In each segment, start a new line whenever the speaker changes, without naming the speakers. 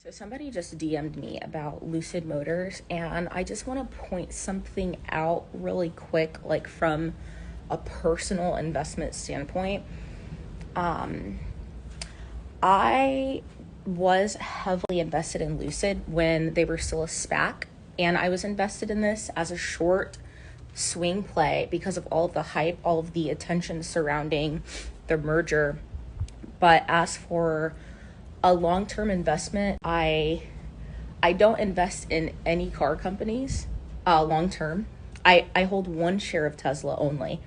So somebody just DM'd me about Lucid Motors, and I just want to point something out really quick, like from a personal investment standpoint. I was heavily invested in Lucid when they were still a SPAC, and I was invested in this as a short swing play because of all of the hype, all of the attention surrounding the merger. But as for a long-term investment, I don't invest in any car companies long-term. I hold one share of Tesla only.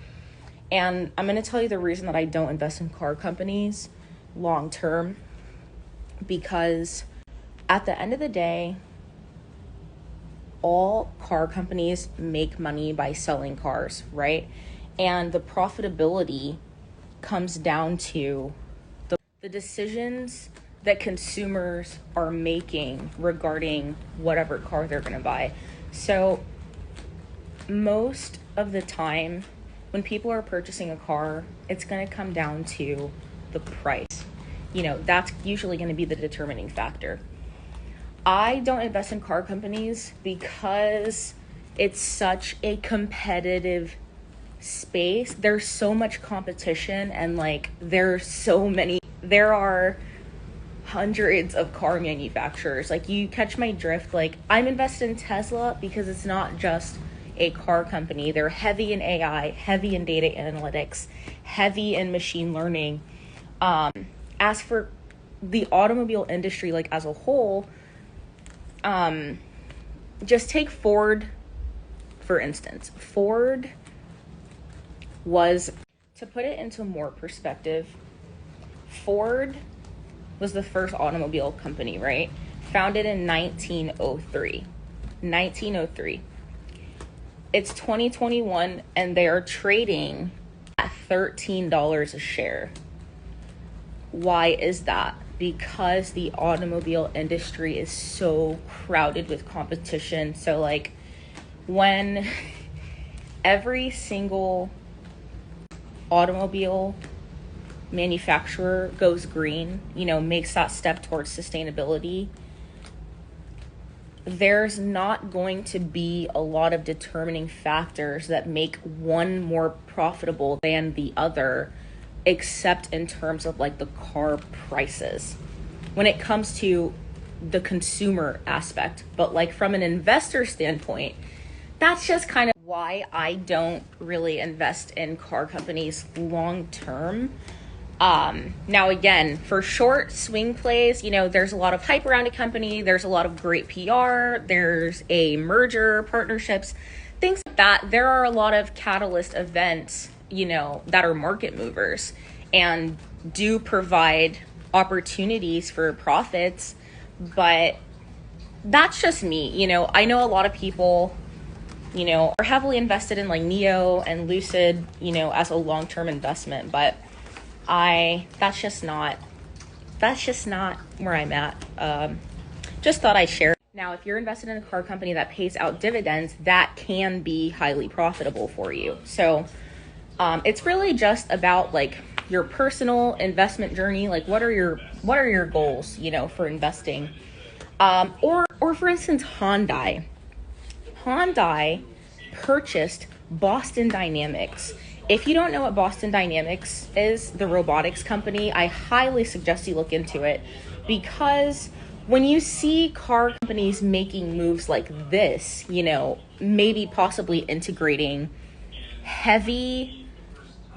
And I'm going to tell you the reason that I don't invest in car companies long-term, because at the end of the day, all car companies make money by selling cars, right? And the profitability comes down to the decisions that consumers are making regarding whatever car they're going to buy. So most of the time when people are purchasing a car, it's going to come down to the price. That's usually going to be the determining factor. I don't invest in car companies because it's such a competitive space. There's so much competition, and there are hundreds of car manufacturers. You catch my drift. I'm invested in Tesla because it's not just a car company. They're heavy in AI, heavy in data analytics, heavy in machine learning. As for the automobile industry, as a whole, just take Ford, for instance. Ford was, to put it into more perspective, Ford was the first automobile company, right? Founded in 1903. 1903. It's 2021 and they are trading at $13 a share. Why is that? Because the automobile industry is so crowded with competition. So when every single automobile manufacturer goes green, makes that step towards sustainability, there's not going to be a lot of determining factors that make one more profitable than the other, except in terms of the car prices when it comes to the consumer aspect. But from an investor standpoint, that's just kind of why I don't really invest in car companies long term. Now again, for short swing plays, there's a lot of hype around a company. There's a lot of great PR. There's a merger, partnerships, things like that. There are a lot of catalyst events, that are market movers and do provide opportunities for profits. But that's just me. I know a lot of people, are heavily invested in NIO and Lucid, as a long-term investment, but that's just not where I'm at. Just thought I'd share. Now, if you're invested in a car company that pays out dividends, that can be highly profitable for you. So it's really just about your personal investment journey. What are your goals, for investing? Or for instance, Hyundai purchased Boston Dynamics. If you don't know what Boston Dynamics is, the robotics company, I highly suggest you look into it, because when you see car companies making moves like this, maybe possibly integrating heavy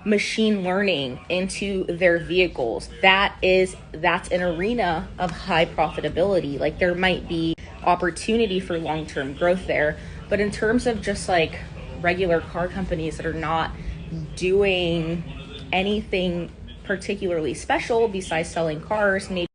machine learning into their vehicles, that's an arena of high profitability. There might be opportunity for long-term growth there. But in terms of just regular car companies that are not doing anything particularly special besides selling cars, maybe